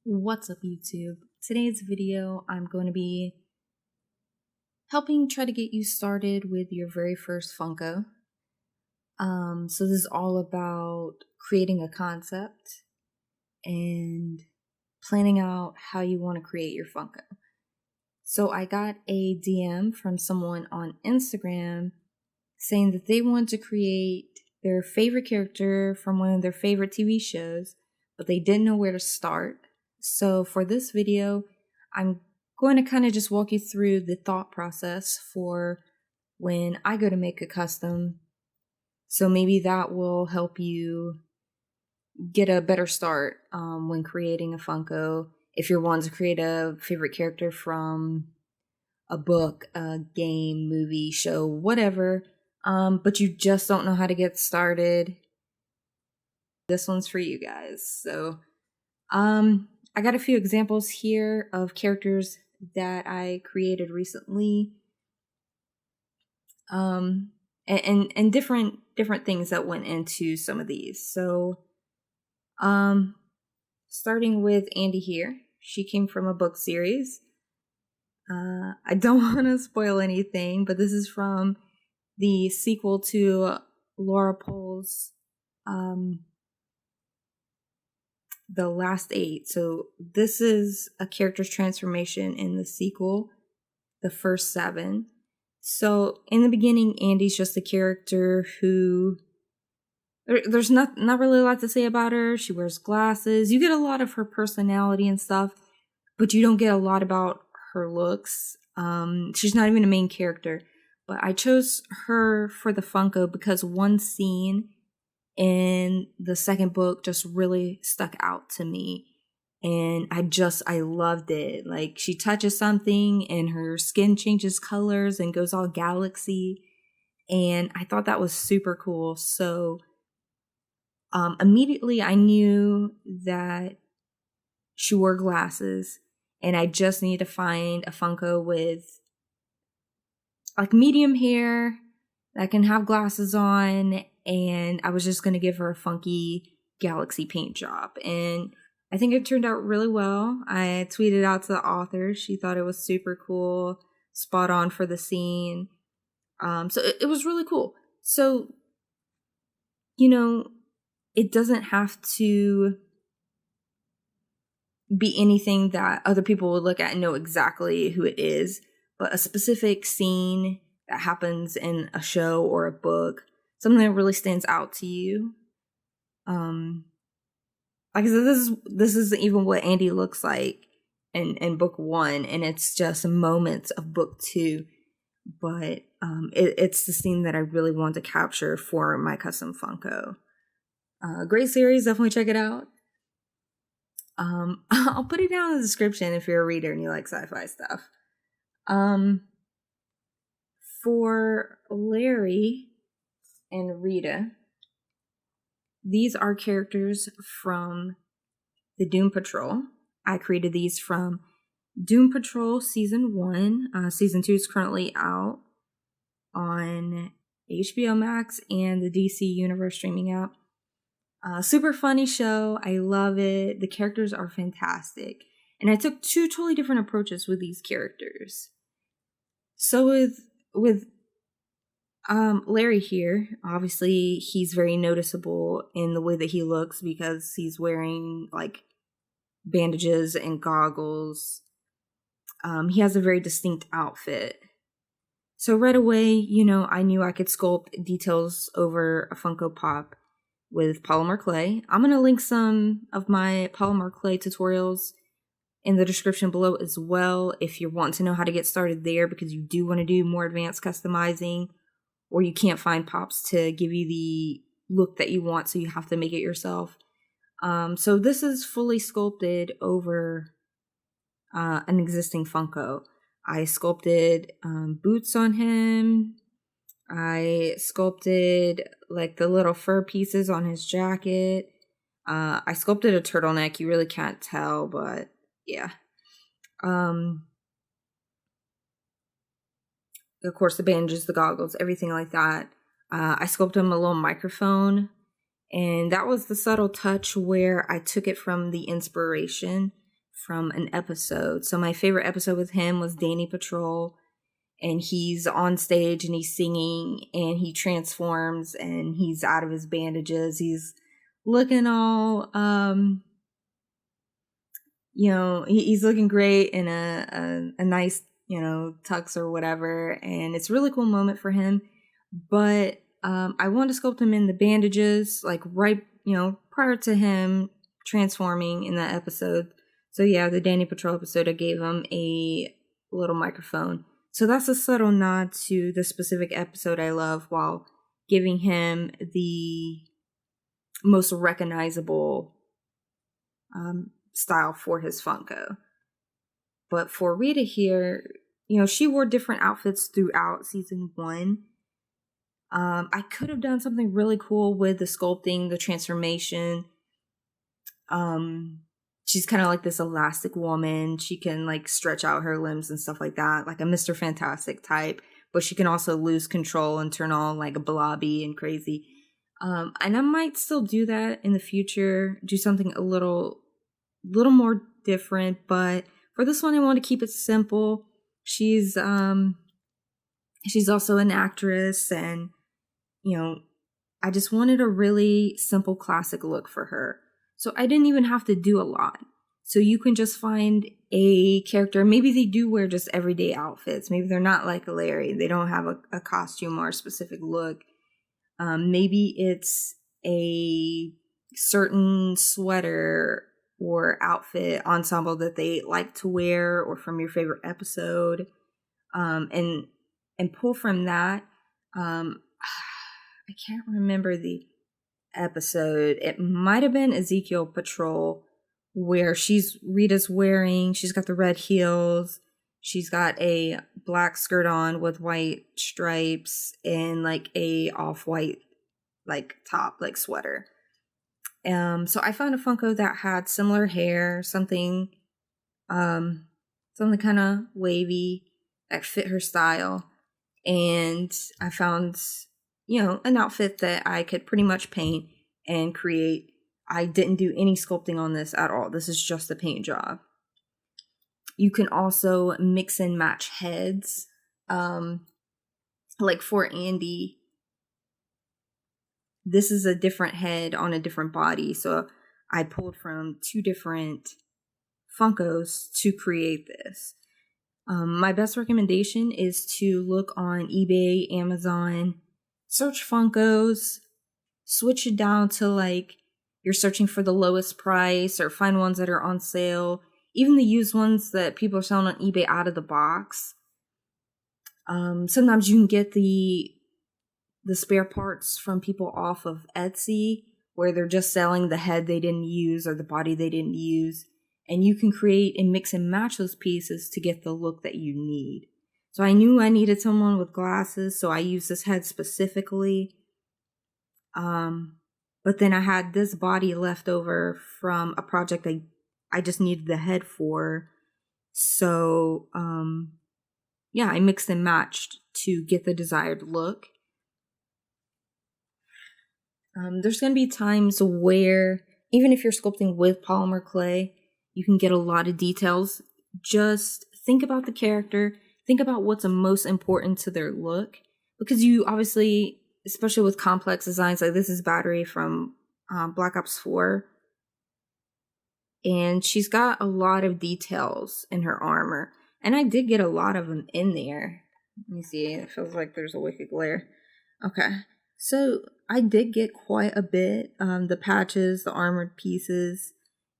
What's up, YouTube? Today's video, I'm going to be helping try to get you started with your very first Funko. So this is all about creating a concept and planning out how you want to create your Funko. So I got a DM from someone on Instagram saying that they want to create their favorite character from one of their favorite TV shows, but they didn't know where to start. So for this video, I'm going to kind of just walk you through the thought process for when I go to make a custom. So maybe that will help you get a better start when creating a Funko. If you're wanting to create a favorite character from a book, a game, movie, show, whatever, but you just don't know how to get started, this one's for you guys. So I got a few examples here of characters that I created recently, and different things that went into some of these. So, starting with Andy here, she came from a book series. I don't want to spoil anything, but this is from the sequel to Laura Pohl's The Last 8. So this is a character's transformation in the sequel, the first 7. So in the beginning, Andy's just a character who there's not really a lot to say about her. She wears glasses. You get a lot of her personality and stuff, but you don't get a lot about her looks. She's not even a main character, but I chose her for the Funko because one scene in the second book just really stuck out to me, and I loved it. Like, she touches something and her skin changes colors and goes all galaxy, and I thought that was super cool. So immediately I knew that she wore glasses, and I just need to find a Funko with like medium hair that can have glasses on, and I was just going to give her a funky galaxy paint job. And I think it turned out really well. I tweeted out to the author. She thought it was super cool, spot on for the scene. So it was really cool. So, you know, it doesn't have to be anything that other people would look at and know exactly who it is, but a specific scene that happens in a show or a book, something that really stands out to you. Like I said, this isn't even what Andy looks like in book 1, and it's just moments of book 2. But it's the scene that I really want to capture for my custom Funko. Great series, definitely check it out. I'll put it down in the description if you're a reader and you like sci-fi stuff. For Larry and Rita, these are characters from the Doom Patrol. I created these from Doom Patrol Season 1. Season 2 is currently out on HBO Max and the DC Universe streaming app. Super funny show. I love it. The characters are fantastic. And I took 2 totally different approaches with these characters. So with Larry here, obviously he's very noticeable in the way that he looks because he's wearing like bandages and goggles. He has a very distinct outfit. So right away, I knew I could sculpt details over a Funko Pop with polymer clay. I'm going to link some of my polymer clay tutorials in the description below as well if you want to know how to get started there, because you do want to do more advanced customizing, or you can't find pops to give you the look that you want, so you have to make it yourself. So this is fully sculpted over an existing Funko. I sculpted boots on him. I sculpted like the little fur pieces on his jacket. I sculpted a turtleneck. You really can't tell, but yeah. Of course, the bandages, the goggles, everything like that. I sculpted him a little microphone, and that was the subtle touch where I took it from the inspiration from an episode. So my favorite episode with him was Danny Patrol, and he's on stage and he's singing and he transforms and he's out of his bandages. He's looking all, he's looking great in a nice, tux or whatever. And it's a really cool moment for him. But I wanted to sculpt him in the bandages, like right, prior to him transforming in that episode. So yeah, the Danny Patrol episode, I gave him a little microphone. So that's a subtle nod to the specific episode I love, while giving him the most recognizable style for his Funko. But for Rita here, she wore different outfits throughout season 1. I could have done something really cool with the sculpting, the transformation. She's kind of like this elastic woman. She can like stretch out her limbs and stuff like that, like a Mr. Fantastic type, but she can also lose control and turn all like blobby and crazy. And I might still do that in the future, do something a little more different, but for this one I want to keep it simple. She's also an actress, and I just wanted a really simple classic look for her. So I didn't even have to do a lot. So you can just find a character. Maybe they do wear just everyday outfits. Maybe they're not like Larry. They don't have a costume or a specific look. Maybe it's a certain sweater or outfit ensemble that they like to wear, or from your favorite episode. And pull from that. I can't remember the episode. It might have been Ezekiel Patrol, where she's got the red heels, she's got a black skirt on with white stripes and like a off-white like top, like sweater. So I found a Funko that had similar hair, something kind of wavy that fit her style, and I found an outfit that I could pretty much paint and create. I didn't do any sculpting on this at all. This is just a paint job. You can also mix and match heads. Like for Andy, this is a different head on a different body. So I pulled from 2 different Funkos to create this. My best recommendation is to look on eBay, Amazon, search Funkos, switch it down to like you're searching for the lowest price, or find ones that are on sale, even the used ones that people are selling on eBay out of the box. Sometimes you can get the spare parts from people off of Etsy, where they're just selling the head they didn't use or the body they didn't use. And you can create and mix and match those pieces to get the look that you need. So I knew I needed someone with glasses, so I used this head specifically. But then I had this body left over from a project I just needed the head for. So, I mixed and matched to get the desired look. There's going to be times where, even if you're sculpting with polymer clay, you can get a lot of details. Just think about the character. Think about what's most important to their look. Because you obviously, especially with complex designs, like this is Battery from Black Ops 4. And she's got a lot of details in her armor. And I did get a lot of them in there. Let me see. It feels like there's a wicked glare. Okay. So I did get quite a bit. The patches, the armored pieces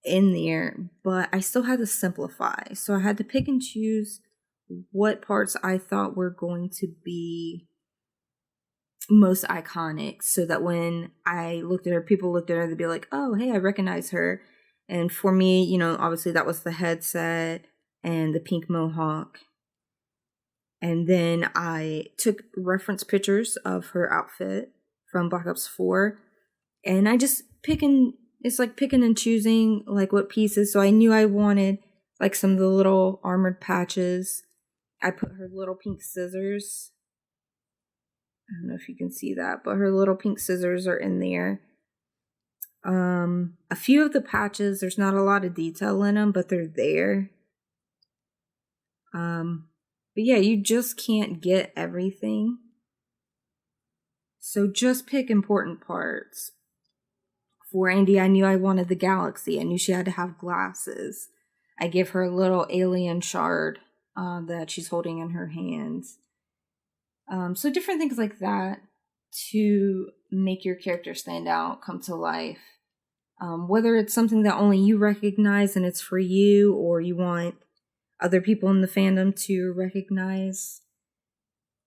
in there. But I still had to simplify. So I had to pick and choose what parts I thought were going to be most iconic, so that when I looked at her, people looked at her, they'd be like, oh, hey, I recognize her. And for me, obviously that was the headset and the pink mohawk. And then I took reference pictures of her outfit from Black Ops 4. And I just it's like picking and choosing like what pieces. So I knew I wanted like some of the little armored patches. I put her little pink scissors. I don't know if you can see that, but her little pink scissors are in there. A few of the patches, there's not a lot of detail in them, but they're there. But yeah, you just can't get everything. So just pick important parts. For Andy, I knew I wanted the galaxy. I knew she had to have glasses. I give her a little alien shard that she's holding in her hands. So different things like that to make your character stand out, come to life. Whether it's something that only you recognize and it's for you, or you want other people in the fandom to recognize.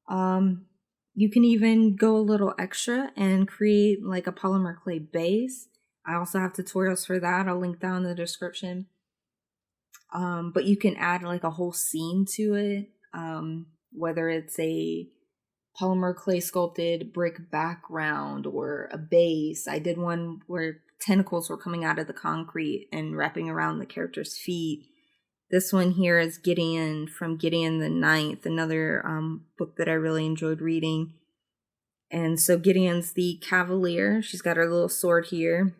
You can even go a little extra and create like a polymer clay base. I also have tutorials for that. I'll link down in the description. But you can add like a whole scene to it. Whether it's a polymer clay sculpted brick background or a base. I did one where tentacles were coming out of the concrete and wrapping around the character's feet. This one here is Gideon from Gideon the Ninth, another book that I really enjoyed reading. And so Gideon's the Cavalier. She's got her little sword here.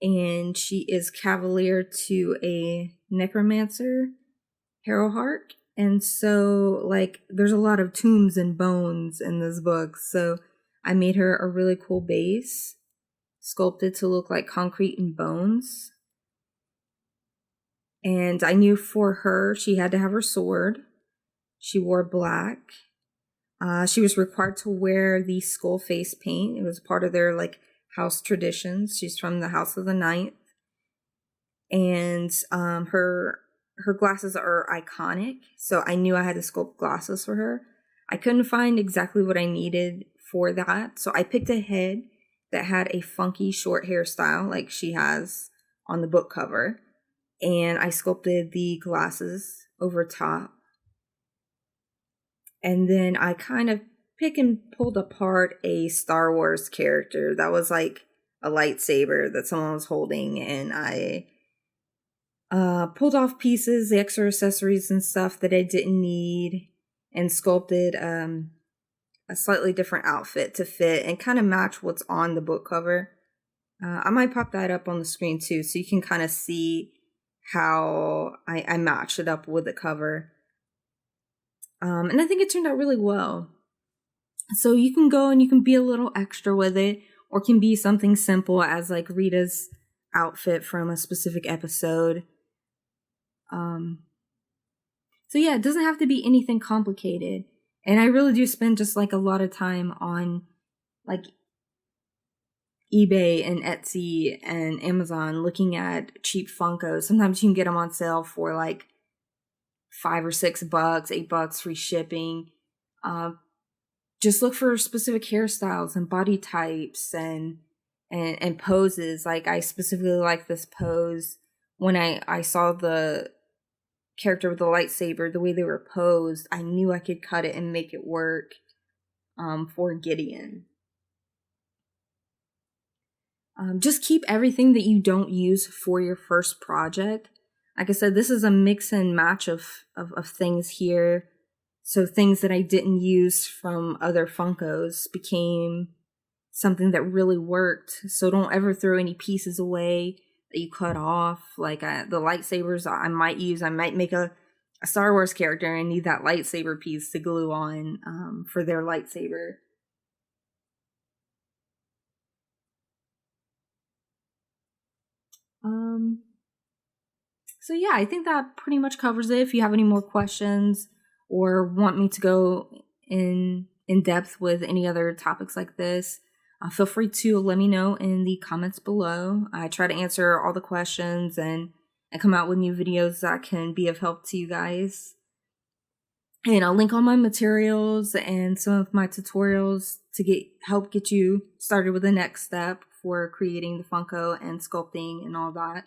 And she is Cavalier to a Necromancer, Harrowheart. And so, like, there's a lot of tombs and bones in this book. So I made her a really cool base, sculpted to look like concrete and bones. And I knew for her, she had to have her sword. She wore black. She was required to wear the skull face paint. It was part of their, like, house traditions. She's from the House of the Ninth. And her glasses are iconic, so I knew I had to sculpt glasses for her. I couldn't find exactly what I needed for that, so I picked a head that had a funky short hairstyle like she has on the book cover, and I sculpted the glasses over top. And then I kind of pick and pulled apart a Star Wars character that was like a lightsaber that someone was holding, and I pulled off pieces, the extra accessories and stuff that I didn't need, and sculpted a slightly different outfit to fit and kind of match what's on the book cover. I might pop that up on the screen too, so you can kind of see how I matched it up with the cover. And I think it turned out really well. So you can go and you can be a little extra with it, or it can be something simple as like Rita's outfit from a specific episode. So yeah, it doesn't have to be anything complicated. And I really do spend just like a lot of time on like eBay and Etsy and Amazon looking at cheap Funkos. Sometimes you can get them on sale for like $5 or $6, $8 free shipping. Just look for specific hairstyles and body types and poses. Like I specifically like this pose when I saw the character with the lightsaber, the way they were posed. I knew I could cut it and make it work for Gideon. Just keep everything that you don't use for your first project. Like I said, this is a mix and match of things here. So things that I didn't use from other Funkos became something that really worked. So don't ever throw any pieces away that you cut off. Like the lightsabers I might make a Star Wars character and need that lightsaber piece to glue on for their lightsaber. So yeah, I think that pretty much covers it. If you have any more questions or want me to go in depth with any other topics like this, feel free to let me know in the comments below. I try to answer all the questions and come out with new videos that can be of help to you guys. And I'll link all my materials and some of my tutorials to help get you started with the next step for creating the Funko and sculpting and all that.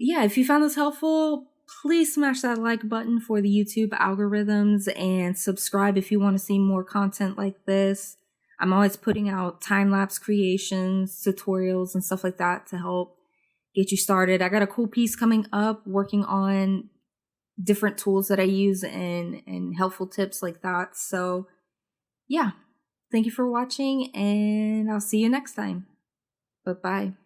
Yeah, if you found this helpful, please smash that like button for the YouTube algorithms and subscribe if you want to see more content like this. I'm always putting out time-lapse creations, tutorials, and stuff like that to help get you started. I got a cool piece coming up working on different tools that I use and helpful tips like that. So yeah, thank you for watching, and I'll see you next time. Bye-bye.